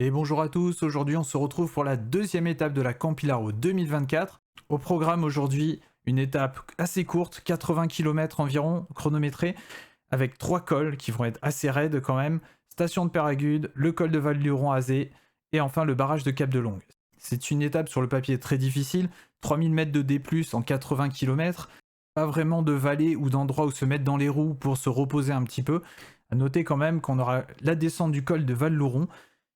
Et bonjour à tous, aujourd'hui on se retrouve pour la deuxième étape de la Campilaro 2024. Au programme aujourd'hui, une étape assez courte, 80 km environ, chronométrée, avec 3 cols qui vont être assez raides quand même, station de Péragude, le col de Val-Luron-Azé et enfin le barrage de Cap-de-Longue. C'est une étape sur le papier très difficile, 3000 mètres de D+, en 80 km, pas vraiment de vallée ou d'endroit où se mettre dans les roues pour se reposer un petit peu. À noter quand même qu'on aura la descente du col de Val-Luron,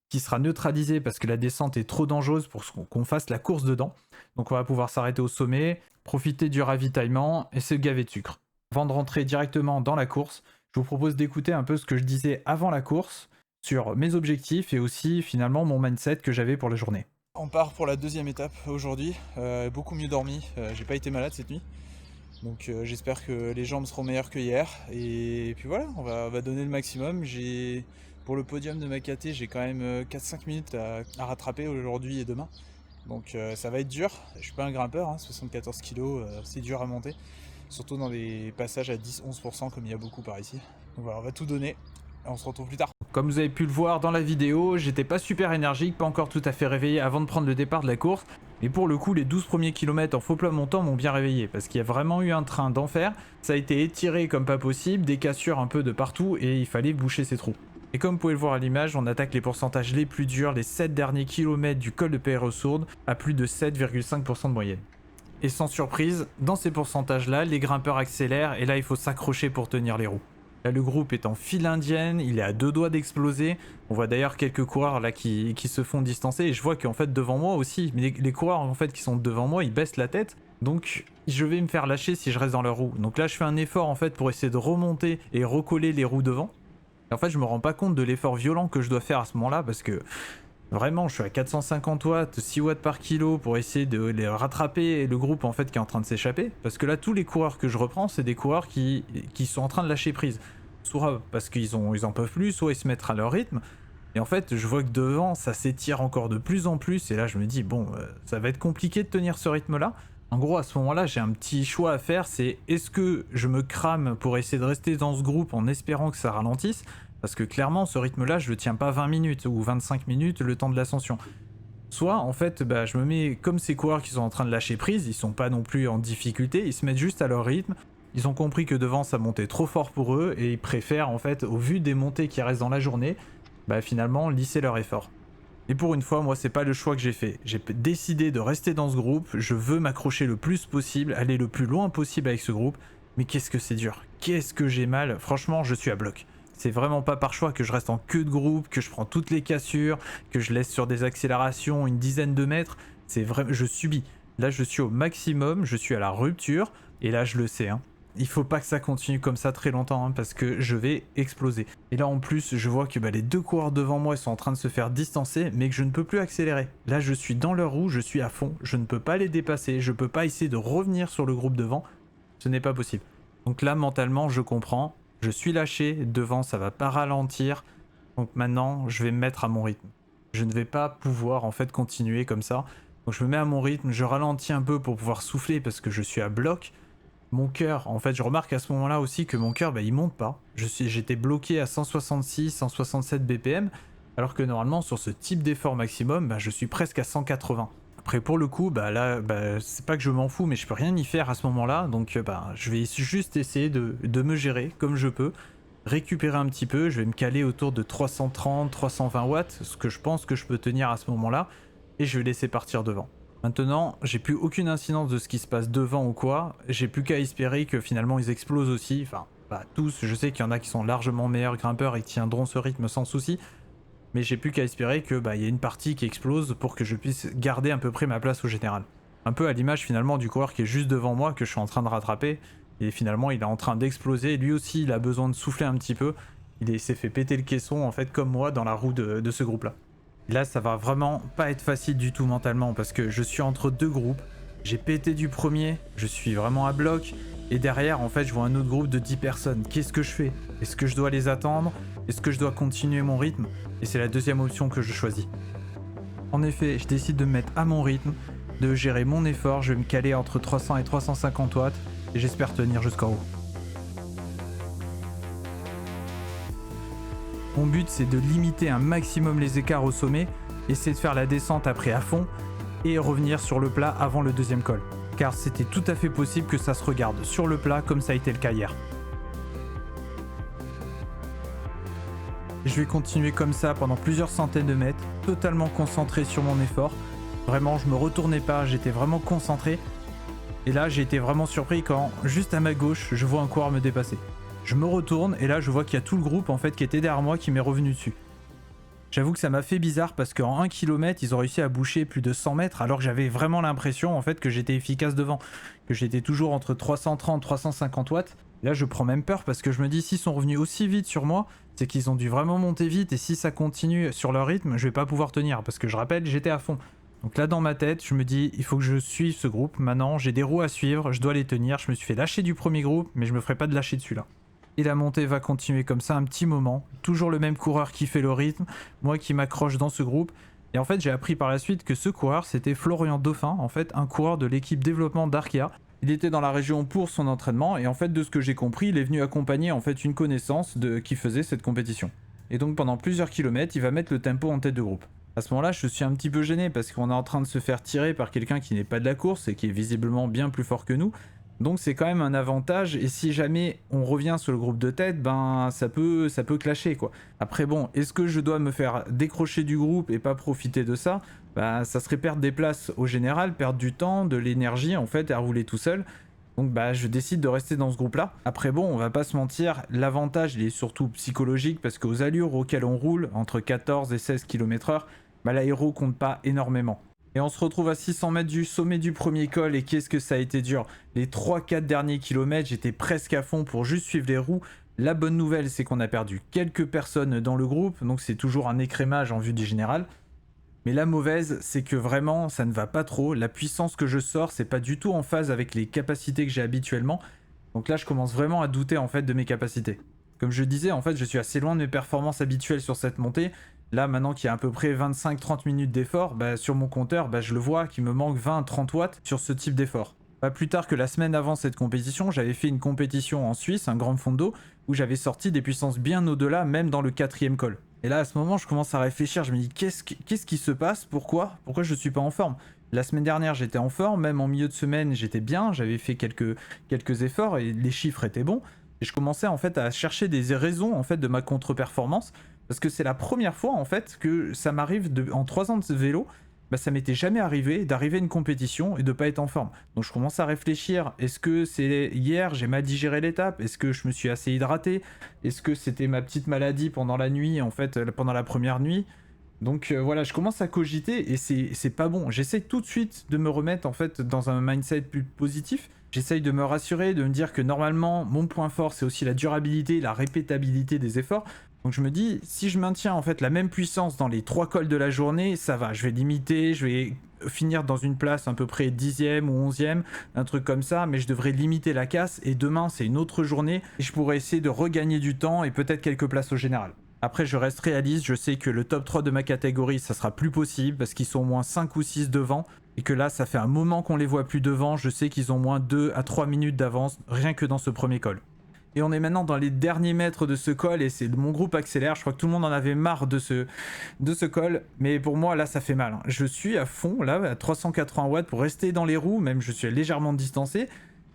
qui sera neutralisé parce que la descente est trop dangereuse pour qu'on fasse la course dedans. Donc on va pouvoir s'arrêter au sommet, profiter du ravitaillement et se gaver de sucre. Avant de rentrer directement dans la course, je vous propose d'écouter un peu ce que je disais avant la course sur mes objectifs et aussi finalement mon mindset que j'avais pour la journée. On part pour la deuxième étape aujourd'hui, beaucoup mieux dormi, j'ai pas été malade cette nuit, donc j'espère que les jambes seront meilleures que hier, et puis voilà, on va donner le maximum. Pour le podium de ma KT, j'ai quand même 4-5 minutes à rattraper aujourd'hui et demain, donc ça va être dur. Je suis pas un grimpeur, hein, 74 kg, c'est dur à monter, surtout dans des passages à 10-11% comme il y a beaucoup par ici. Donc voilà, on va tout donner, et on se retrouve plus tard. Comme vous avez pu le voir dans la vidéo, j'étais pas super énergique, pas encore tout à fait réveillé avant de prendre le départ de la course. Mais pour le coup, les 12 premiers kilomètres en faux plat montant m'ont bien réveillé parce qu'il y a vraiment eu un train d'enfer. Ça a été étiré comme pas possible, des cassures un peu de partout et il fallait boucher ces trous. Et comme vous pouvez le voir à l'image, on attaque les pourcentages les plus durs, les 7 derniers kilomètres du col de Peyre-aux-Sourdes à plus de 7,5% de moyenne. Et sans surprise, dans ces pourcentages-là, les grimpeurs accélèrent et là il faut s'accrocher pour tenir les roues. Là, le groupe est en file indienne, il est à 2 doigts d'exploser. On voit d'ailleurs quelques coureurs là qui se font distancer. Et je vois qu'en fait devant moi aussi, mais les coureurs en fait qui sont devant moi, ils baissent la tête. Donc je vais me faire lâcher si je reste dans leur roue. Donc là je fais un effort en fait pour essayer de remonter et recoller les roues devant. Et en fait je me rends pas compte de l'effort violent que je dois faire à ce moment-là parce que vraiment je suis à 450 watts, 6 watts par kilo pour essayer de les rattraper le groupe en fait qui est en train de s'échapper. Parce que là tous les coureurs que je reprends c'est des coureurs qui sont en train de lâcher prise. Soit parce qu'ils en peuvent plus, soit ils se mettent à leur rythme. Et en fait, je vois que devant, ça s'étire encore de plus en plus. Et là, je me dis, bon, ça va être compliqué de tenir ce rythme-là. En gros, à ce moment-là, j'ai un petit choix à faire. C'est est-ce que je me crame pour essayer de rester dans ce groupe en espérant que ça ralentisse? Parce que clairement, ce rythme-là, je le tiens pas 20 minutes ou 25 minutes le temps de l'ascension. Soit, en fait, je me mets comme ces coureurs qui sont en train de lâcher prise. Ils sont pas non plus en difficulté. Ils se mettent juste à leur rythme. Ils ont compris que devant ça montait trop fort pour eux et ils préfèrent en fait au vu des montées qui restent dans la journée, finalement lisser leur effort. Et pour une fois, moi c'est pas le choix que j'ai fait. J'ai décidé de rester dans ce groupe, je veux m'accrocher le plus possible, aller le plus loin possible avec ce groupe, mais qu'est-ce que c'est dur, qu'est-ce que j'ai mal, franchement je suis à bloc. C'est vraiment pas par choix que je reste en queue de groupe, que je prends toutes les cassures, que je laisse sur des accélérations une dizaine de mètres, c'est vrai, je subis. Là je suis au maximum, je suis à la rupture, et là je le sais, hein. Il faut pas que ça continue comme ça très longtemps, hein, parce que je vais exploser. Et là en plus je vois que les deux coureurs devant moi sont en train de se faire distancer, mais que je ne peux plus accélérer. Là je suis dans leur roue, je suis à fond, je ne peux pas les dépasser, je peux pas essayer de revenir sur le groupe devant, ce n'est pas possible. Donc là mentalement je comprends, je suis lâché, devant ça va pas ralentir, donc maintenant je vais me mettre à mon rythme. Je ne vais pas pouvoir en fait continuer comme ça, donc je me mets à mon rythme, je ralentis un peu pour pouvoir souffler parce que je suis à bloc. Mon cœur, en fait, je remarque à ce moment-là aussi que mon cœur, il monte pas. J'étais bloqué à 166, 167 BPM, alors que normalement, sur ce type d'effort maximum, je suis presque à 180. Après, pour le coup, là, c'est pas que je m'en fous, mais je peux rien y faire à ce moment-là, donc je vais juste essayer de me gérer comme je peux, récupérer un petit peu, je vais me caler autour de 330, 320 watts, ce que je pense que je peux tenir à ce moment-là, et je vais laisser partir devant. Maintenant, j'ai plus aucune incidence de ce qui se passe devant ou quoi, j'ai plus qu'à espérer que finalement ils explosent aussi, enfin pas tous, je sais qu'il y en a qui sont largement meilleurs grimpeurs et qui tiendront ce rythme sans souci, mais j'ai plus qu'à espérer que y a une partie qui explose pour que je puisse garder à peu près ma place au général. Un peu à l'image finalement du coureur qui est juste devant moi que je suis en train de rattraper, et finalement il est en train d'exploser, lui aussi il a besoin de souffler un petit peu, il s'est fait péter le caisson en fait comme moi dans la roue de ce groupe là. Là, ça va vraiment pas être facile du tout mentalement parce que je suis entre deux groupes. J'ai pété du premier, je suis vraiment à bloc. Et derrière, en fait, je vois un autre groupe de 10 personnes. Qu'est-ce que je fais? Est-ce que je dois les attendre? Est-ce que je dois continuer mon rythme? Et c'est la deuxième option que je choisis. En effet, je décide de me mettre à mon rythme, de gérer mon effort. Je vais me caler entre 300 et 350 watts et j'espère tenir jusqu'en haut. Mon but c'est de limiter un maximum les écarts au sommet, essayer de faire la descente après à fond et revenir sur le plat avant le deuxième col. Car c'était tout à fait possible que ça se regarde sur le plat comme ça a été le cas hier. Je vais continuer comme ça pendant plusieurs centaines de mètres, totalement concentré sur mon effort. Vraiment, je me retournais pas, j'étais vraiment concentré. Et là, j'ai été vraiment surpris quand, juste à ma gauche, je vois un coureur me dépasser. Je me retourne et là, je vois qu'il y a tout le groupe en fait qui était derrière moi qui m'est revenu dessus. J'avoue que ça m'a fait bizarre parce qu'en 1 km, ils ont réussi à boucher plus de 100 mètres alors que j'avais vraiment l'impression en fait que j'étais efficace devant, que j'étais toujours entre 330 et 350 watts. Et là, je prends même peur parce que je me dis s'ils sont revenus aussi vite sur moi, c'est qu'ils ont dû vraiment monter vite et si ça continue sur leur rythme, je vais pas pouvoir tenir parce que je rappelle, j'étais à fond. Donc là dans ma tête, je me dis il faut que je suive ce groupe. Maintenant, j'ai des roues à suivre, je dois les tenir. Je me suis fait lâcher du premier groupe, mais je me ferai pas de lâcher de celui-là. Et la montée va continuer comme ça un petit moment. Toujours le même coureur qui fait le rythme, moi qui m'accroche dans ce groupe. Et en fait, j'ai appris par la suite que ce coureur, c'était Florian Dauphin, en fait, un coureur de l'équipe développement d'Arkea. Il était dans la région pour son entraînement et en fait, de ce que j'ai compris, il est venu accompagner en fait une connaissance qui faisait cette compétition. Et donc pendant plusieurs kilomètres, il va mettre le tempo en tête de groupe. À ce moment-là, je suis un petit peu gêné parce qu'on est en train de se faire tirer par quelqu'un qui n'est pas de la course et qui est visiblement bien plus fort que nous. Donc c'est quand même un avantage et si jamais on revient sur le groupe de tête, ben ça peut clasher quoi. Après bon, est-ce que je dois me faire décrocher du groupe et pas profiter de ça? Bah ça serait perdre des places au général, perdre du temps, de l'énergie en fait à rouler tout seul. Donc bah je décide de rester dans ce groupe là. Après bon, on va pas se mentir, l'avantage il est surtout psychologique parce qu'aux allures auxquelles on roule, entre 14 et 16 km/h, bah l'aéro compte pas énormément. Et on se retrouve à 600 mètres du sommet du premier col et qu'est-ce que ça a été dur. Les 3-4 derniers kilomètres, j'étais presque à fond pour juste suivre les roues. La bonne nouvelle, c'est qu'on a perdu quelques personnes dans le groupe, donc c'est toujours un écrémage en vue du général. Mais la mauvaise, c'est que vraiment, ça ne va pas trop. La puissance que je sors, c'est pas du tout en phase avec les capacités que j'ai habituellement. Donc là, je commence vraiment à douter en fait de mes capacités. Comme je disais, en fait, je suis assez loin de mes performances habituelles sur cette montée. Là, maintenant qu'il y a à peu près 25-30 minutes d'effort, bah, sur mon compteur, bah, je le vois qu'il me manque 20-30 watts sur ce type d'effort. Pas plus tard que la semaine avant cette compétition, j'avais fait une compétition en Suisse, un grand fondo, où j'avais sorti des puissances bien au-delà, même dans le 4e col. Et là, à ce moment, je commence à réfléchir, je me dis qu'est-ce qui se passe? Pourquoi je suis pas en forme? La semaine dernière, j'étais en forme, même en milieu de semaine, j'étais bien, j'avais fait quelques efforts et les chiffres étaient bons. Et je commençais en fait à chercher des raisons en fait de ma contre-performance. Parce que c'est la première fois en fait que ça m'arrive en 3 ans de vélo, bah, ça m'était jamais arrivé d'arriver à une compétition et de pas être en forme. Donc je commence à réfléchir, est-ce que c'est hier j'ai mal digéré l'étape? Est-ce que je me suis assez hydraté? Est-ce que c'était ma petite maladie pendant la nuit en fait, pendant la première nuit? Donc voilà, je commence à cogiter et c'est pas bon. J'essaye tout de suite de me remettre en fait dans un mindset plus positif. J'essaye de me rassurer, de me dire que normalement mon point fort c'est aussi la durabilité, la répétabilité des efforts. Donc je me dis, si je maintiens en fait la même puissance dans les 3 cols de la journée, ça va, je vais limiter, je vais finir dans une place à peu près 10e ou 11e, un truc comme ça, mais je devrais limiter la casse et demain c'est une autre journée et je pourrais essayer de regagner du temps et peut-être quelques places au général. Après je reste réaliste, je sais que le top 3 de ma catégorie ça sera plus possible parce qu'ils sont au moins 5 ou 6 devant et que là ça fait un moment qu'on les voit plus devant, je sais qu'ils ont moins 2 à 3 minutes d'avance rien que dans ce premier col. Et on est maintenant dans les derniers mètres de ce col et c'est mon groupe accélère. Je crois que tout le monde en avait marre de ce col. Mais pour moi, là, ça fait mal. Je suis à fond, là, à 380 watts pour rester dans les roues. Même, je suis légèrement distancé.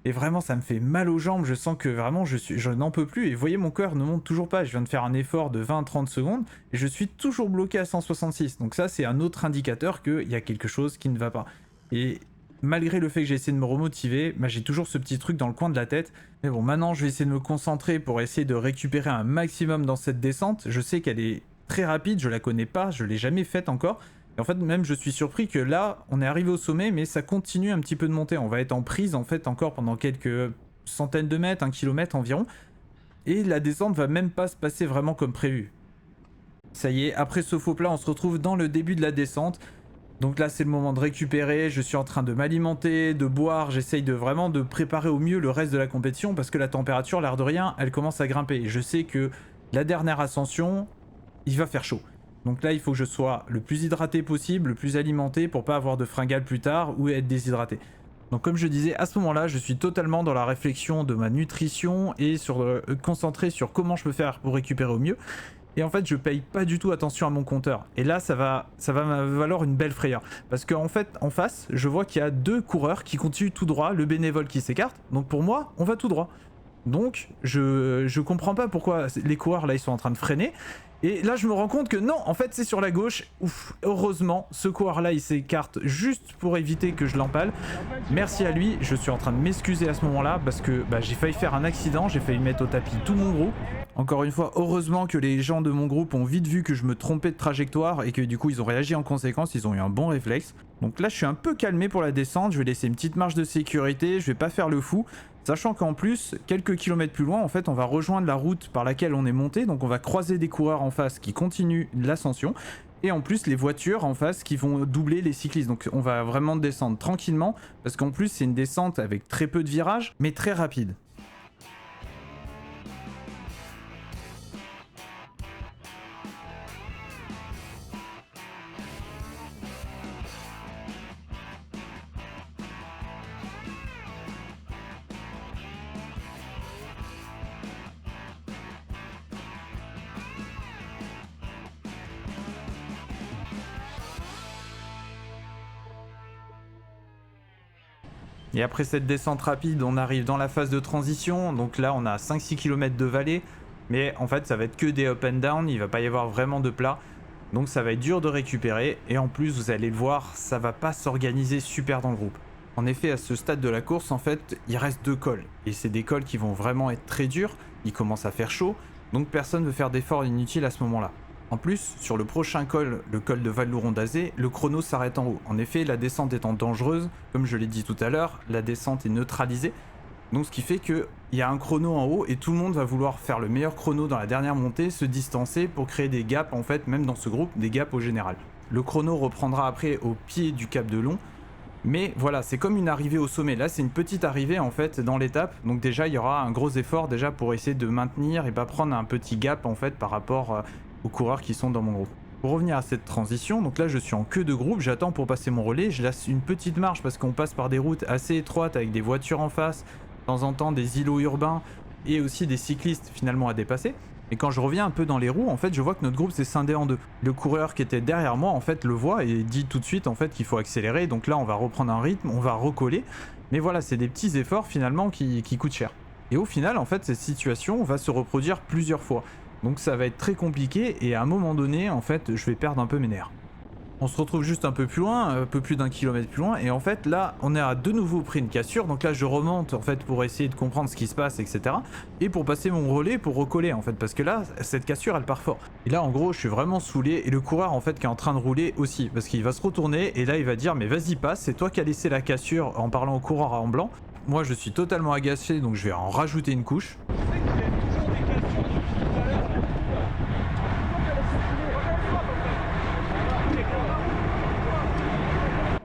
Et vraiment, ça me fait mal aux jambes. Je sens que vraiment, je n'en peux plus. Et vous voyez, mon cœur ne monte toujours pas. Je viens de faire un effort de 20-30 secondes. Et je suis toujours bloqué à 166. Donc ça, c'est un autre indicateur qu'il y a quelque chose qui ne va pas. Et malgré le fait que j'ai essayé de me remotiver, bah, j'ai toujours ce petit truc dans le coin de la tête. Mais bon, maintenant je vais essayer de me concentrer pour essayer de récupérer un maximum dans cette descente. Je sais qu'elle est très rapide, je la connais pas, je l'ai jamais faite encore. Et en fait même je suis surpris que là on est arrivé au sommet mais ça continue un petit peu de monter. On va être en prise en fait encore pendant quelques centaines de mètres, 1 kilomètre environ. Et la descente va même pas se passer vraiment comme prévu. Ça y est, après ce faux plat on se retrouve dans le début de la descente. Donc là c'est le moment de récupérer, je suis en train de m'alimenter, de boire, j'essaye de vraiment de préparer au mieux le reste de la compétition parce que la température, l'air de rien, elle commence à grimper. Et je sais que la dernière ascension, il va faire chaud. Donc là il faut que je sois le plus hydraté possible, le plus alimenté pour pas avoir de fringales plus tard ou être déshydraté. Donc comme je disais, à ce moment-là, je suis totalement dans la réflexion de ma nutrition et concentré sur comment je peux faire pour récupérer au mieux. et en fait je paye pas du tout attention à mon compteur. Et là ça va me valoir une belle frayeur. Parce qu'en fait en face je vois qu'il y a 2 coureurs qui continuent tout droit, le bénévole qui s'écarte. Donc pour moi on va tout droit. Donc je comprends pas pourquoi les coureurs là ils sont en train de freiner. Et là je me rends compte que non, en fait c'est sur la gauche. Ouf, heureusement ce coureur là il s'écarte juste pour éviter que je l'empale. Merci à lui, je suis en train de m'excuser à ce moment là parce que j'ai failli faire un accident, j'ai failli mettre au tapis tout mon groupe. Encore une fois, heureusement que les gens de mon groupe ont vite vu que je me trompais de trajectoire et que du coup ils ont réagi en conséquence, ils ont eu un bon réflexe. Donc là je suis un peu calmé pour la descente, je vais laisser une petite marge de sécurité, je vais pas faire le fou. Sachant qu'en plus, quelques kilomètres plus loin, en fait, on va rejoindre la route par laquelle on est monté. Donc on va croiser des coureurs en face qui continuent l'ascension. Et en plus, les voitures en face qui vont doubler les cyclistes. Donc on va vraiment descendre tranquillement. Parce qu'en plus, c'est une descente avec très peu de virages, mais très rapide. Et après cette descente rapide, on arrive dans la phase de transition. Donc là, on a 5-6 km de vallée. Mais en fait, ça va être que des up and down. Il va pas y avoir vraiment de plat. Donc ça va être dur de récupérer. Et en plus, vous allez le voir, ça va pas s'organiser super dans le groupe. En effet, à ce stade de la course, en fait, il reste 2 cols. Et c'est des cols qui vont vraiment être très durs. Il commence à faire chaud. Donc personne ne veut faire d'efforts inutiles à ce moment-là. En plus, sur le prochain col, le col de Val-Louron-d'Azé, le chrono s'arrête en haut. En effet, la descente étant dangereuse, comme je l'ai dit tout à l'heure, la descente est neutralisée. Donc ce qui fait qu'il y a un chrono en haut et tout le monde va vouloir faire le meilleur chrono dans la dernière montée, se distancer pour créer des gaps, en fait, même dans ce groupe, des gaps au général. Le chrono reprendra après au pied du Cap de Long. Mais voilà, c'est comme une arrivée au sommet. Là, c'est une petite arrivée en fait dans l'étape. Donc déjà, il y aura un gros effort déjà pour essayer de maintenir et pas prendre un petit gap en fait par rapport aux coureurs qui sont dans mon groupe. Pour revenir à cette transition, donc là je suis en queue de groupe, j'attends pour passer mon relais, je laisse une petite marge parce qu'on passe par des routes assez étroites avec des voitures en face, de temps en temps des îlots urbains et aussi des cyclistes finalement à dépasser. Et quand je reviens un peu dans les roues, en fait je vois que notre groupe s'est scindé en 2. Le coureur qui était derrière moi en fait le voit et dit tout de suite en fait qu'il faut accélérer, donc là on va reprendre un rythme, on va recoller. Mais voilà, c'est des petits efforts finalement qui coûtent cher. Et au final en fait cette situation va se reproduire plusieurs fois. Donc ça va être très compliqué et à un moment donné, en fait, je vais perdre un peu mes nerfs. On se retrouve juste un peu plus loin, un peu plus d'1 kilomètre plus loin, et en fait là, on a de nouveau pris une cassure, donc là je remonte en fait pour essayer de comprendre ce qui se passe, etc. Et pour passer mon relais, pour recoller en fait, parce que là, cette cassure elle part fort. Et là en gros, je suis vraiment saoulé, et le coureur en fait qui est en train de rouler aussi, parce qu'il va se retourner, et là il va dire mais vas-y passe, c'est toi qui as laissé la cassure en parlant au coureur en blanc. Moi je suis totalement agacé, donc je vais en rajouter une couche.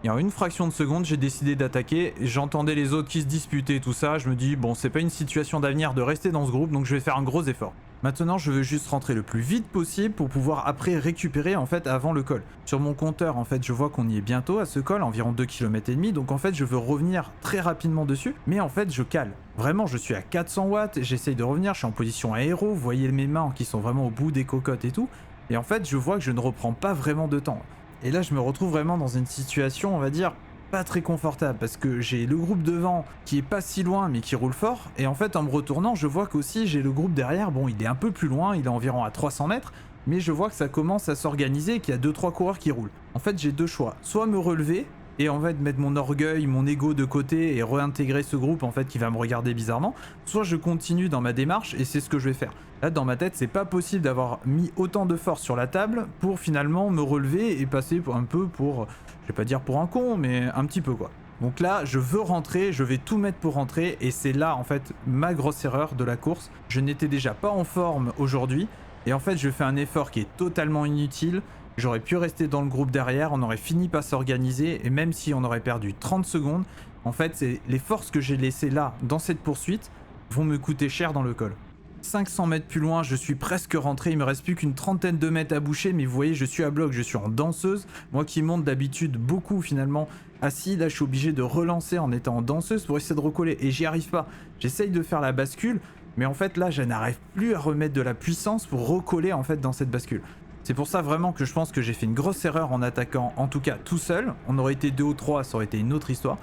Et en une fraction de seconde, j'ai décidé d'attaquer. J'entendais les autres qui se disputaient, tout ça. Je me dis, bon, c'est pas une situation d'avenir de rester dans ce groupe, donc je vais faire un gros effort. Maintenant, je veux juste rentrer le plus vite possible pour pouvoir après récupérer en fait avant le col. Sur mon compteur, en fait, je vois qu'on y est bientôt à ce col, environ 2,5 km. Donc en fait, je veux revenir très rapidement dessus. Mais en fait, je cale. Vraiment, je suis à 400 watts. J'essaye de revenir. Je suis en position aéro. Vous voyez mes mains qui sont vraiment au bout des cocottes et tout. Et en fait, je vois que je ne reprends pas vraiment de temps. Et là, je me retrouve vraiment dans une situation, on va dire, pas très confortable. Parce que j'ai le groupe devant qui est pas si loin, mais qui roule fort. Et en fait, en me retournant, je vois qu'aussi, j'ai le groupe derrière. Bon, il est un peu plus loin, il est environ à 300 mètres. Mais je vois que ça commence à s'organiser et qu'il y a 2-3 coureurs qui roulent. En fait, j'ai 2 choix. Soit me relever et en fait mettre mon orgueil, mon ego de côté et réintégrer ce groupe en fait qui va me regarder bizarrement, soit je continue dans ma démarche et c'est ce que je vais faire. Là dans ma tête c'est pas possible d'avoir mis autant de force sur la table pour finalement me relever et passer un peu pour, je vais pas dire pour un con, mais un petit peu quoi. Donc là je veux rentrer, je vais tout mettre pour rentrer et c'est là en fait ma grosse erreur de la course. Je n'étais déjà pas en forme aujourd'hui et en fait je fais un effort qui est totalement inutile. J'aurais pu rester dans le groupe derrière, on aurait fini par s'organiser et même si on aurait perdu 30 secondes, en fait c'est les forces que j'ai laissées là dans cette poursuite vont me coûter cher dans le col. 500 mètres plus loin, je suis presque rentré, il me reste plus qu'une trentaine de mètres à boucher, mais vous voyez je suis à bloc, je suis en danseuse, moi qui monte d'habitude beaucoup finalement assis, là je suis obligé de relancer en étant en danseuse pour essayer de recoller et j'y arrive pas. J'essaye de faire la bascule, Mais en fait là je n'arrive plus à remettre de la puissance pour recoller en fait dans cette bascule. C'est pour ça vraiment que je pense que j'ai fait une grosse erreur en attaquant, en tout cas tout seul. On aurait été 2 ou 3, ça aurait été une autre histoire.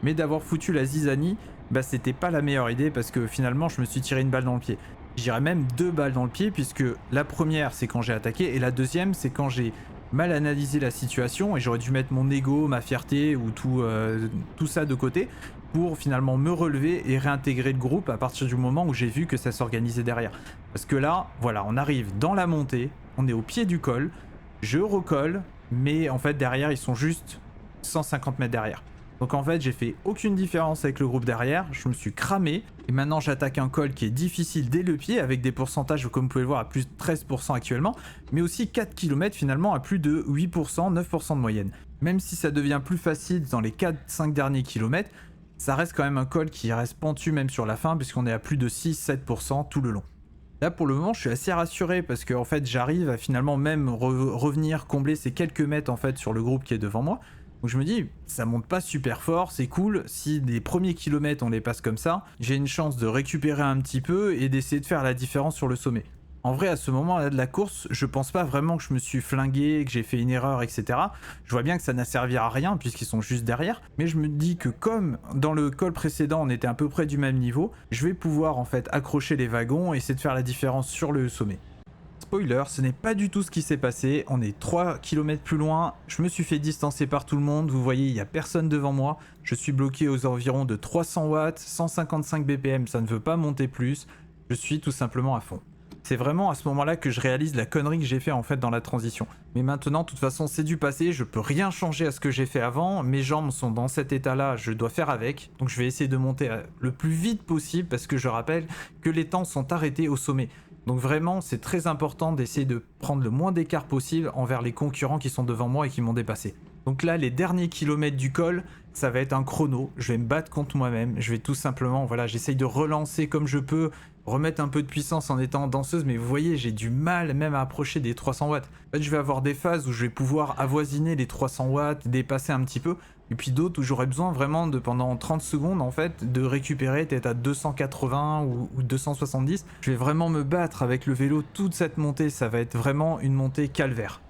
Mais d'avoir foutu la zizanie, bah c'était pas la meilleure idée parce que finalement je me suis tiré une balle dans le pied. Je dirais même 2 balles dans le pied puisque la première c'est quand j'ai attaqué et la deuxième c'est quand j'ai mal analysé la situation et j'aurais dû mettre mon ego, ma fierté ou tout ça de côté pour finalement me relever et réintégrer le groupe à partir du moment où j'ai vu que ça s'organisait derrière. Parce que là, voilà, on arrive dans la montée, on est au pied du col, je recolle, mais en fait derrière ils sont juste 150 mètres derrière. Donc en fait j'ai fait aucune différence avec le groupe derrière, je me suis cramé et maintenant j'attaque un col qui est difficile dès le pied avec des pourcentages comme vous pouvez le voir à plus de 13% actuellement, mais aussi 4 km finalement à plus de 8%, 9% de moyenne. Même si ça devient plus facile dans les 4-5 derniers kilomètres, ça reste quand même un col qui reste pentu même sur la fin puisqu'on est à plus de 6-7% tout le long. Là pour le moment je suis assez rassuré parce que en fait j'arrive à finalement même revenir combler ces quelques mètres en fait sur le groupe qui est devant moi. Donc je me dis ça monte pas super fort, c'est cool, si les premiers kilomètres on les passe comme ça, j'ai une chance de récupérer un petit peu et d'essayer de faire la différence sur le sommet. En vrai, à ce moment-là de la course, je pense pas vraiment que je me suis flingué, que j'ai fait une erreur, etc. Je vois bien que ça n'a servi à rien puisqu'ils sont juste derrière. Mais je me dis que comme dans le col précédent, on était à peu près du même niveau, je vais pouvoir en fait accrocher les wagons et essayer de faire la différence sur le sommet. Spoiler, ce n'est pas du tout ce qui s'est passé. On est 3 km plus loin. Je me suis fait distancer par tout le monde. Vous voyez, il n'y a personne devant moi. Je suis bloqué aux environs de 300 watts, 155 BPM, ça ne veut pas monter plus. Je suis tout simplement à fond. C'est vraiment à ce moment-là que je réalise la connerie que j'ai fait en fait dans la transition. Mais maintenant, de toute façon, c'est du passé, je peux rien changer à ce que j'ai fait avant, mes jambes sont dans cet état-là, je dois faire avec. Donc je vais essayer de monter le plus vite possible parce que je rappelle que les temps sont arrêtés au sommet. Donc vraiment, c'est très important d'essayer de prendre le moins d'écart possible envers les concurrents qui sont devant moi et qui m'ont dépassé. Donc là, les derniers kilomètres du col, ça va être un chrono. Je vais me battre contre moi-même. Je vais tout simplement, voilà, j'essaye de relancer comme je peux, remettre un peu de puissance en étant danseuse. Mais vous voyez, j'ai du mal même à approcher des 300 watts. En fait, je vais avoir des phases où je vais pouvoir avoisiner les 300 watts, dépasser un petit peu. Et puis d'autres où j'aurai besoin vraiment de, pendant 30 secondes, en fait, de récupérer peut-être à 280 ou 270. Je vais vraiment me battre avec le vélo toute cette montée. Ça va être vraiment une montée calvaire.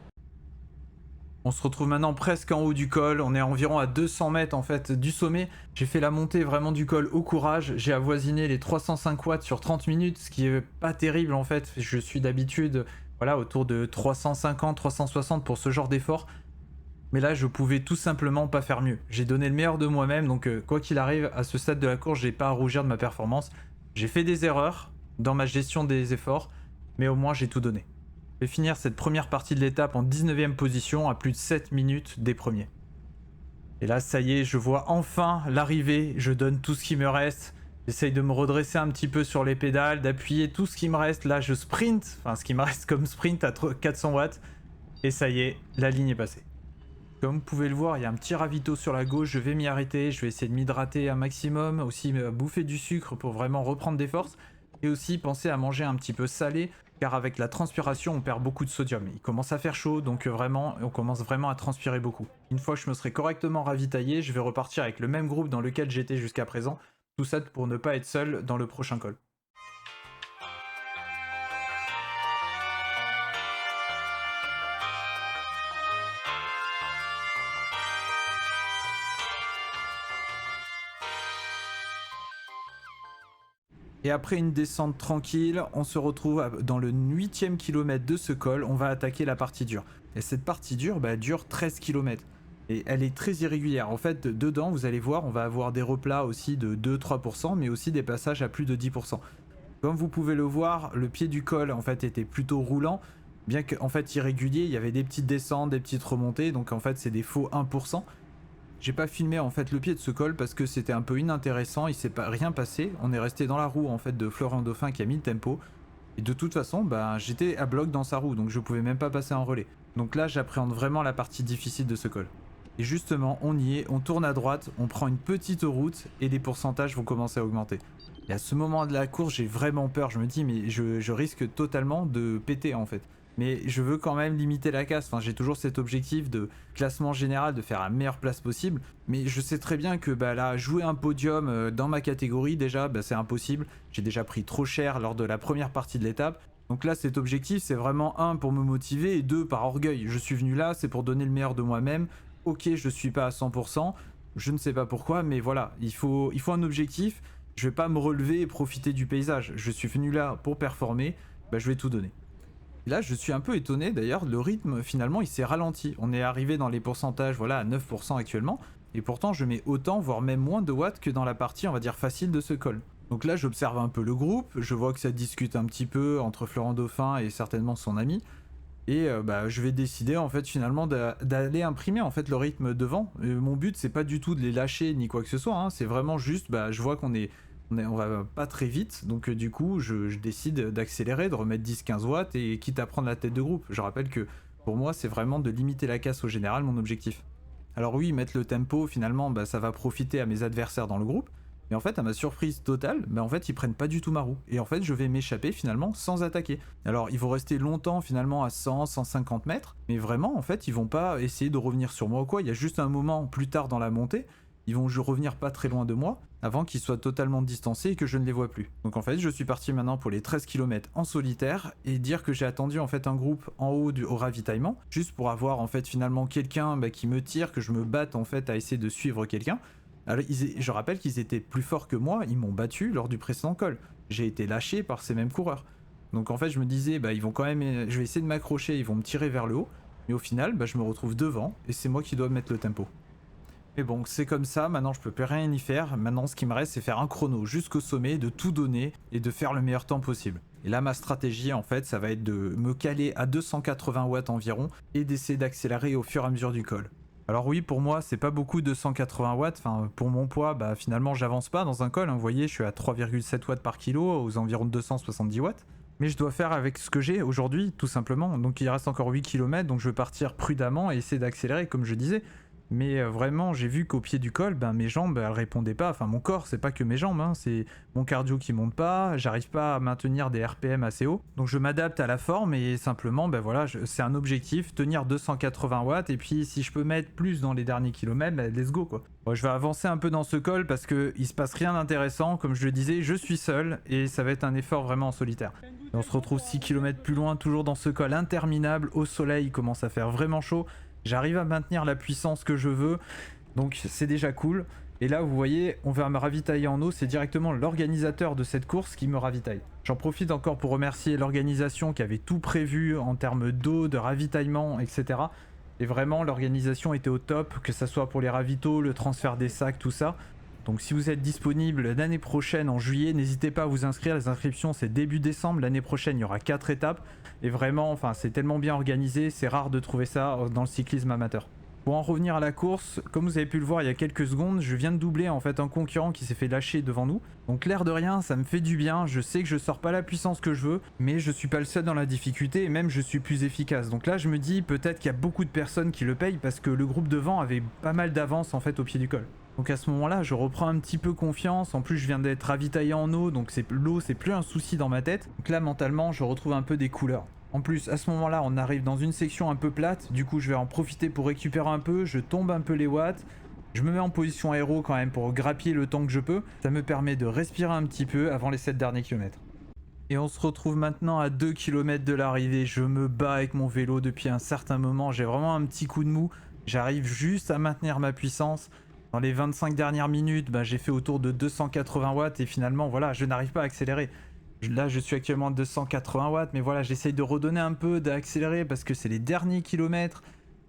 On se retrouve maintenant presque en haut du col, on est environ à 200 mètres en fait du sommet. J'ai fait la montée vraiment du col au courage, j'ai avoisiné les 305 watts sur 30 minutes, ce qui est pas terrible en fait. Je suis d'habitude voilà, autour de 350, 360 pour ce genre d'effort. Mais là je pouvais tout simplement pas faire mieux. J'ai donné le meilleur de moi-même, donc quoi qu'il arrive, à ce stade de la course, j'ai pas à rougir de ma performance. J'ai fait des erreurs dans ma gestion des efforts, mais au moins j'ai tout donné. Je vais finir cette première partie de l'étape en 19e position à plus de 7 minutes des premiers. Et là ça y est, je vois enfin l'arrivée, je donne tout ce qui me reste, j'essaye de me redresser un petit peu sur les pédales, d'appuyer tout ce qui me reste, là je sprint, enfin ce qui me reste comme sprint à 400 watts, et ça y est, la ligne est passée. Comme vous pouvez le voir, il y a un petit ravito sur la gauche, je vais m'y arrêter, je vais essayer de m'hydrater un maximum, aussi bouffer du sucre pour vraiment reprendre des forces, et aussi penser à manger un petit peu salé, car avec la transpiration on perd beaucoup de sodium. Il commence à faire chaud, donc vraiment on commence vraiment à transpirer beaucoup. Une fois que je me serai correctement ravitaillé, je vais repartir avec le même groupe dans lequel j'étais jusqu'à présent, tout ça pour ne pas être seul dans le prochain col. Et après une descente tranquille, on se retrouve dans le 8e kilomètre de ce col, on va attaquer la partie dure. Et cette partie dure, elle dure 13 km. Et elle est très irrégulière. En fait, dedans, vous allez voir, on va avoir des replats aussi de 2-3%, mais aussi des passages à plus de 10%. Comme vous pouvez le voir, le pied du col, en fait, était plutôt roulant. Bien qu'en fait irrégulier, il y avait des petites descentes, des petites remontées, donc en fait, c'est des faux 1%. J'ai pas filmé en fait le pied de ce col parce que c'était un peu inintéressant, il s'est pas rien passé. On est resté dans la roue en fait de Florian Dauphin qui a mis le tempo. Et de toute façon, j'étais à bloc dans sa roue, donc je pouvais même pas passer en relais. Donc là, j'appréhende vraiment la partie difficile de ce col. Et justement, on y est, on tourne à droite, on prend une petite route et les pourcentages vont commencer à augmenter. Et à ce moment de la course, j'ai vraiment peur. Je me dis, mais je risque totalement de péter en fait. mais je veux quand même limiter la casse. Enfin, j'ai toujours cet objectif de classement général, de faire la meilleure place possible, mais je sais très bien que bah, là, jouer un podium dans ma catégorie, déjà, bah, c'est impossible. J'ai déjà pris trop cher lors de la première partie de l'étape. Donc là, cet objectif, c'est vraiment un, pour me motiver, et deux, par orgueil. Je suis venu là, c'est pour donner le meilleur de moi-même. Ok, je suis pas à 100%, je ne sais pas pourquoi, mais voilà, il faut un objectif. Je vais pas me relever et profiter du paysage. Je suis venu là pour performer, bah, je vais tout donner. Et là, je suis un peu étonné d'ailleurs, le rythme finalement il s'est ralenti. On est arrivé dans les pourcentages voilà, à 9% actuellement, et pourtant je mets autant, voire même moins de watts que dans la partie on va dire facile de ce col. Donc là, j'observe un peu le groupe, je vois que ça discute un petit peu entre Florent Dauphin et certainement son ami. Et bah, je vais décider en fait finalement d'aller imprimer en fait le rythme devant. Mon but c'est pas du tout de les lâcher ni quoi que ce soit, hein. C'est vraiment juste, bah, je vois on va pas très vite, donc du coup je décide d'accélérer, de remettre 10-15 watts et quitte à prendre la tête de groupe. Je rappelle que pour moi c'est vraiment de limiter la casse au général mon objectif. Alors oui, mettre le tempo finalement bah, ça va profiter à mes adversaires dans le groupe, mais en fait à ma surprise totale, bah, en fait ils prennent pas du tout ma roue, et en fait je vais m'échapper finalement sans attaquer. Alors ils vont rester longtemps finalement à 100-150 mètres, mais vraiment en fait ils vont pas essayer de revenir sur moi ou quoi, il y a juste un moment plus tard dans la montée, ils vont revenir pas très loin de moi, avant qu'ils soient totalement distancés et que je ne les vois plus. Donc en fait, je suis parti maintenant pour les 13 km en solitaire, et dire que j'ai attendu en fait un groupe en haut au ravitaillement, juste pour avoir en fait finalement quelqu'un bah, qui me tire, que je me batte en fait à essayer de suivre quelqu'un. Alors, je rappelle qu'ils étaient plus forts que moi, ils m'ont battu lors du précédent col. J'ai été lâché par ces mêmes coureurs. Donc en fait, je me disais, bah, ils vont quand même, je vais essayer de m'accrocher, ils vont me tirer vers le haut, mais au final, bah, je me retrouve devant, et c'est moi qui dois mettre le tempo. Mais bon, c'est comme ça, maintenant je peux plus rien y faire. Maintenant, ce qui me reste, c'est faire un chrono jusqu'au sommet, de tout donner et de faire le meilleur temps possible. Et là, ma stratégie, en fait, ça va être de me caler à 280 watts environ et d'essayer d'accélérer au fur et à mesure du col. Alors oui, pour moi, c'est pas beaucoup 280 watts. Enfin, pour mon poids, bah finalement, j'avance pas dans un col. Hein. Vous voyez, je suis à 3,7 watts par kilo, aux environs de 270 watts. Mais je dois faire avec ce que j'ai aujourd'hui, tout simplement. Donc il reste encore 8 km, donc je vais partir prudemment et essayer d'accélérer, comme je disais. Mais vraiment, j'ai vu qu'au pied du col, ben, mes jambes, elles répondaient pas. Enfin, mon corps, c'est pas que mes jambes, hein, c'est mon cardio qui monte pas. J'arrive pas à maintenir des RPM assez hauts. Donc, je m'adapte à la forme et simplement, ben voilà, c'est un objectif, tenir 280 watts. Et puis, si je peux mettre plus dans les derniers kilomètres, ben, let's go, quoi. Bon, je vais avancer un peu dans ce col parce que il se passe rien d'intéressant. Comme je le disais, je suis seul et ça va être un effort vraiment en solitaire. Et on se retrouve 6 km plus loin, toujours dans ce col interminable, au soleil, il commence à faire vraiment chaud. J'arrive à maintenir la puissance que je veux, donc c'est déjà cool. Et là, vous voyez, on va me ravitailler en eau, c'est directement l'organisateur de cette course qui me ravitaille. J'en profite encore pour remercier l'organisation qui avait tout prévu en termes d'eau, de ravitaillement, etc. Et vraiment, l'organisation était au top, que ce soit pour les ravitaux, le transfert des sacs, tout ça. Donc si vous êtes disponible l'année prochaine en juillet, n'hésitez pas à vous inscrire. Les inscriptions c'est début décembre. L'année prochaine il y aura 4 étapes. Et vraiment, enfin c'est tellement bien organisé, c'est rare de trouver ça dans le cyclisme amateur. Pour en revenir à la course, comme vous avez pu le voir il y a quelques secondes, je viens de doubler en fait un concurrent qui s'est fait lâcher devant nous. Donc l'air de rien, ça me fait du bien, je sais que je sors pas la puissance que je veux, mais je suis pas le seul dans la difficulté et même je suis plus efficace. Donc là je me dis peut-être qu'il y a beaucoup de personnes qui le payent parce que le groupe devant avait pas mal d'avance en fait au pied du col. Donc à ce moment-là, je reprends un petit peu confiance. En plus, je viens d'être ravitaillé en eau, donc l'eau, c'est plus un souci dans ma tête. Donc là, mentalement, je retrouve un peu des couleurs. En plus, à ce moment-là, on arrive dans une section un peu plate. Du coup, je vais en profiter pour récupérer un peu. Je tombe un peu les watts. Je me mets en position aéro quand même pour grappiller le temps que je peux. Ça me permet de respirer un petit peu avant les 7 derniers kilomètres. Et on se retrouve maintenant à 2 km de l'arrivée. Je me bats avec mon vélo depuis un certain moment. J'ai vraiment un petit coup de mou. J'arrive juste à maintenir ma puissance. Dans les 25 dernières minutes, bah, j'ai fait autour de 280 watts et finalement, voilà, je n'arrive pas à accélérer. Là, je suis actuellement à 280 watts, mais voilà, j'essaye de redonner un peu, d'accélérer parce que c'est les derniers kilomètres.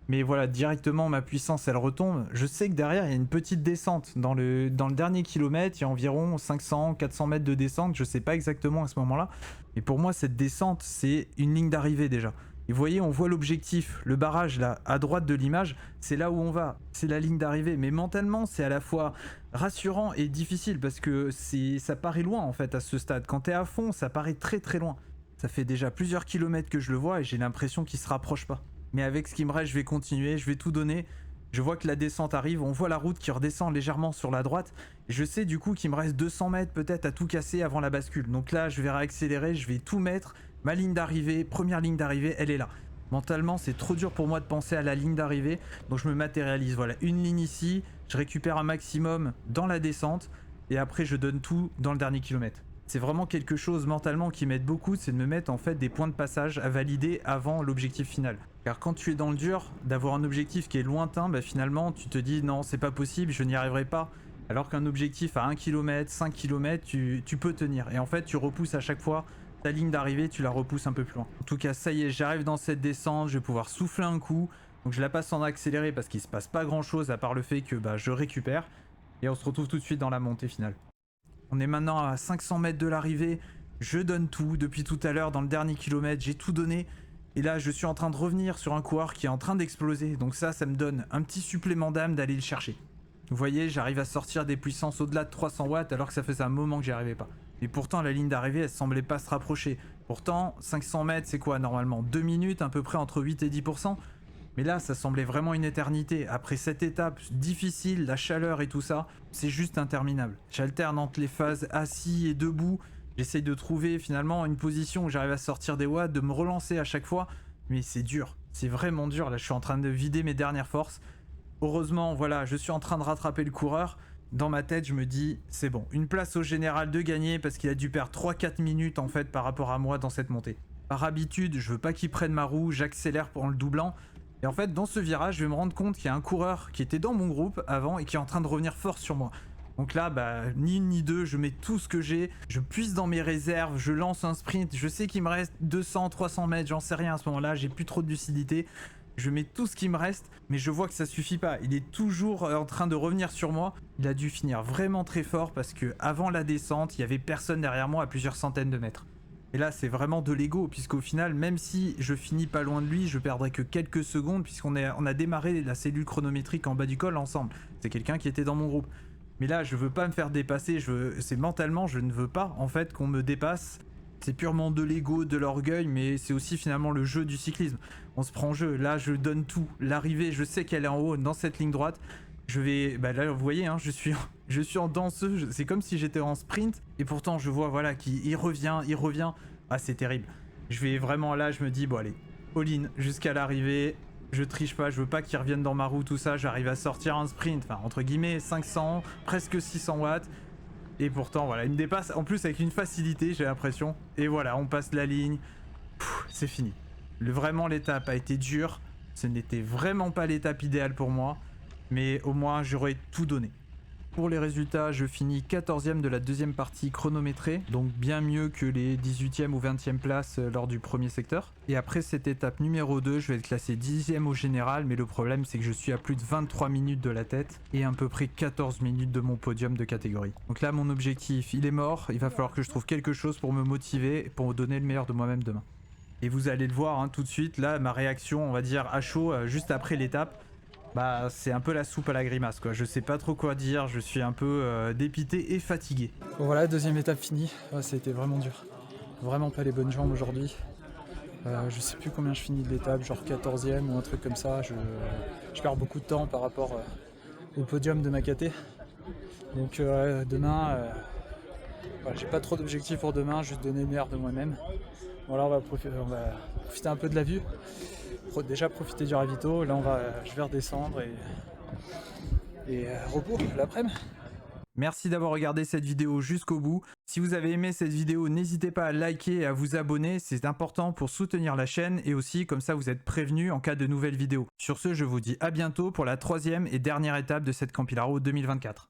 Mais voilà, directement, ma puissance, elle retombe. Je sais que derrière, il y a une petite descente. Dans le dernier kilomètre, il y a environ 500-400 mètres de descente. Je sais pas exactement à ce moment-là. Mais pour moi, cette descente, c'est une ligne d'arrivée déjà. Et vous voyez, on voit l'objectif, le barrage là, à droite de l'image, c'est là où on va, c'est la ligne d'arrivée. Mais mentalement, c'est à la fois rassurant et difficile parce que ça paraît loin en fait à ce stade. Quand t'es à fond, ça paraît très très loin. Ça fait déjà plusieurs kilomètres que je le vois et j'ai l'impression qu'il se rapproche pas. Mais avec ce qui me reste, je vais continuer, je vais tout donner. Je vois que la descente arrive, on voit la route qui redescend légèrement sur la droite. Et je sais du coup qu'il me reste 200 mètres peut-être à tout casser avant la bascule. Donc là, je vais réaccélérer, je vais tout mettre. Ma ligne d'arrivée, première ligne d'arrivée, elle est là. Mentalement, c'est trop dur pour moi de penser à la ligne d'arrivée, donc je me matérialise. Voilà, une ligne ici, je récupère un maximum dans la descente, et après je donne tout dans le dernier kilomètre. C'est vraiment quelque chose mentalement qui m'aide beaucoup, c'est de me mettre en fait des points de passage à valider avant l'objectif final. Car quand tu es dans le dur, d'avoir un objectif qui est lointain, bah finalement tu te dis non c'est pas possible, je n'y arriverai pas. Alors qu'un objectif à 1 km, 5 km, tu peux tenir. Et en fait tu repousses à chaque fois ta ligne d'arrivée, tu la repousses un peu plus loin. En tout cas ça y est, j'arrive dans cette descente, je vais pouvoir souffler un coup. Donc je la passe en accéléré parce qu'il se passe pas grand chose à part le fait que je récupère. Et on se retrouve tout de suite dans la montée finale. On est maintenant à 500 mètres de l'arrivée, je donne tout, depuis tout à l'heure dans le dernier kilomètre, j'ai tout donné. Et là je suis en train de revenir sur un coureur qui est en train d'exploser, donc ça me donne un petit supplément d'âme d'aller le chercher. Vous voyez, j'arrive à sortir des puissances au-delà de 300 watts alors que ça faisait un moment que j'y arrivais pas. Et pourtant la ligne d'arrivée elle semblait pas se rapprocher. Pourtant 500 mètres c'est quoi normalement 2 minutes à peu près entre 8 et 10%. Mais là, ça semblait vraiment une éternité. Après cette étape difficile, la chaleur et tout ça, c'est juste interminable. J'alterne entre les phases assis et debout. J'essaye de trouver finalement une position où j'arrive à sortir des watts, de me relancer à chaque fois. Mais c'est dur. C'est vraiment dur. Là, je suis en train de vider mes dernières forces. Heureusement, voilà, je suis en train de rattraper le coureur. Dans ma tête, je me dis, c'est bon. Une place au général de gagner parce qu'il a dû perdre 3-4 minutes en fait par rapport à moi dans cette montée. Par habitude, je veux pas qu'il prenne ma roue, j'accélère pour le doublant. Et en fait, dans ce virage, je vais me rendre compte qu'il y a un coureur qui était dans mon groupe avant et qui est en train de revenir fort sur moi. Donc là, ni une ni deux, je mets tout ce que j'ai, je puise dans mes réserves, je lance un sprint, je sais qu'il me reste 200, 300 mètres, j'en sais rien à ce moment-là, j'ai plus trop de lucidité. Je mets tout ce qui me reste, mais je vois que ça suffit pas. Il est toujours en train de revenir sur moi. Il a dû finir vraiment très fort parce que avant la descente, il y avait personne derrière moi à plusieurs centaines de mètres. Et là, c'est vraiment de l'ego, puisqu'au final, même si je finis pas loin de lui, je perdrai que quelques secondes, puisqu'on a démarré la cellule chronométrique en bas du col ensemble. C'est quelqu'un qui était dans mon groupe. Mais là, je veux pas me faire dépasser, c'est mentalement, je ne veux pas, en fait, qu'on me dépasse. C'est purement de l'ego, de l'orgueil, mais c'est aussi finalement le jeu du cyclisme. On se prend en jeu, là, je donne tout. L'arrivée, je sais qu'elle est en haut, dans cette ligne droite. Je vais, là vous voyez, hein, je suis en danseuse, c'est comme si j'étais en sprint, et pourtant je vois voilà qu'il revient, ah c'est terrible. Je vais vraiment là, je me dis bon allez, all-in jusqu'à l'arrivée, je triche pas, je veux pas qu'il revienne dans ma roue, tout ça, j'arrive à sortir un sprint, enfin entre guillemets 500, presque 600 watts, et pourtant voilà, il me dépasse, en plus avec une facilité j'ai l'impression, et voilà, on passe la ligne, c'est fini. Vraiment l'étape a été dure, ce n'était vraiment pas l'étape idéale pour moi, mais au moins j'aurais tout donné. Pour les résultats, je finis 14e de la deuxième partie chronométrée, donc bien mieux que les 18e ou 20e places lors du premier secteur. Et après cette étape numéro 2, je vais être classé 10e au général, mais le problème c'est que je suis à plus de 23 minutes de la tête et à peu près 14 minutes de mon podium de catégorie. Donc là mon objectif il est mort, il va falloir que je trouve quelque chose pour me motiver et pour me donner le meilleur de moi-même demain. Et vous allez le voir hein, tout de suite, là ma réaction on va dire à chaud juste après l'étape. C'est un peu la soupe à la grimace quoi, je sais pas trop quoi dire, je suis un peu dépité et fatigué. Bon voilà, deuxième étape finie, c'était vraiment dur. Vraiment pas les bonnes jambes aujourd'hui. Je sais plus combien je finis de l'étape, genre 14e ou un truc comme ça, je perds beaucoup de temps par rapport au podium de ma KT. Donc demain, j'ai pas trop d'objectifs pour demain, juste donner le meilleur de moi-même. Bon là on va profiter un peu de la vue. Déjà profiter du ravito, là je vais redescendre et repos l'après-midi. Merci d'avoir regardé cette vidéo jusqu'au bout. Si vous avez aimé cette vidéo, n'hésitez pas à liker et à vous abonner, c'est important pour soutenir la chaîne et aussi comme ça vous êtes prévenus en cas de nouvelles vidéos. Sur ce, je vous dis à bientôt pour la troisième et dernière étape de cette Campilaro 2024.